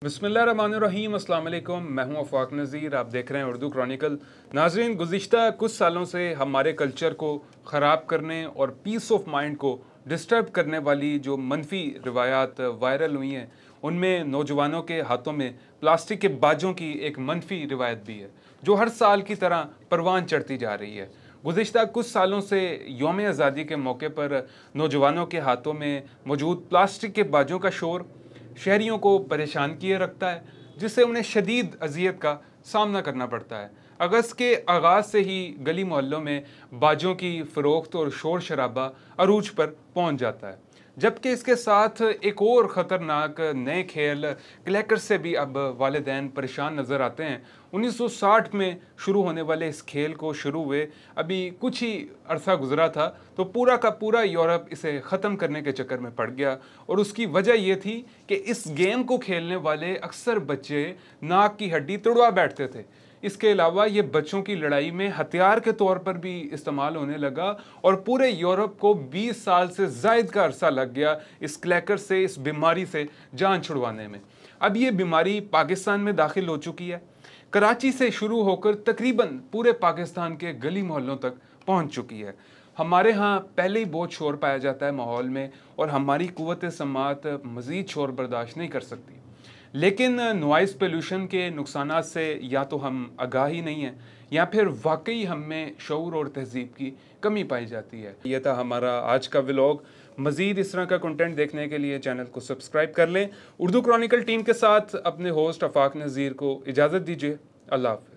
बिस्मिल्लाहिर्रहमानिर्रहीम, अस्सलाम वालेकुम। मैं हूं अफाक नज़ीर, आप देख रहे हैं उर्दू क्रॉनिकल। नाज़रीन, गुज़िश्ता कुछ सालों से हमारे कल्चर को ख़राब करने और पीस ऑफ माइंड को डिस्टर्ब करने वाली जो मनफी रिवायात वायरल हुई हैं, उनमें नौजवानों के हाथों में प्लास्टिक के बाजों की एक मनफी रिवायत भी है, जो हर साल की तरह परवान चढ़ती जा रही है। गुज़िश्ता कुछ सालों से यौम आज़ादी के मौके पर नौजवानों के हाथों में मौजूद प्लास्टिक के बाजों का शोर शहरियों को परेशान किए रखता है, जिससे उन्हें शदीद अजियत का सामना करना पड़ता है। अगस्त के आगाज़ से ही गली मोहल्लों में बाजों की फ़रोख्त और शोर शराबा अरूज पर पहुंच जाता है, जबकि इसके साथ एक और ख़तरनाक नए खेल क्लैकर से भी अब वालिदैन परेशान नज़र आते हैं। 1960 में शुरू होने वाले इस खेल को शुरू हुए अभी कुछ ही अरसा गुजरा था तो पूरा का पूरा यूरोप इसे ख़त्म करने के चक्कर में पड़ गया, और उसकी वजह यह थी कि इस गेम को खेलने वाले अक्सर बच्चे नाक की हड्डी तुड़वा बैठते थे। इसके अलावा ये बच्चों की लड़ाई में हथियार के तौर पर भी इस्तेमाल होने लगा, और पूरे यूरोप को 20 साल से ज़ायद का अरसा लग गया इस क्लैकर से, इस बीमारी से जान छुड़वाने में। अब ये बीमारी पाकिस्तान में दाखिल हो चुकी है। कराची से शुरू होकर तकरीबन पूरे पाकिस्तान के गली मोहल्लों तक पहुंच चुकी है। हमारे यहाँ पहले ही बहुत शोर पाया जाता है माहौल में, और हमारी कुव्वत समात मज़ीद शोर बर्दाश्त नहीं कर सकती। लेकिन नॉइज़ पोल्यूशन के नुकसानात से या तो हम आगाह ही नहीं हैं, या फिर वाकई हम में शऊर और तहज़ीब की कमी पाई जाती है। यह था हमारा आज का व्लॉग। मज़ीद इस तरह का कंटेंट देखने के लिए चैनल को सब्सक्राइब कर लें। उर्दू क्रॉनिकल टीम के साथ अपने होस्ट अफाक नज़ीर को इजाज़त दीजिए। अल्लाह हाफ़िज़।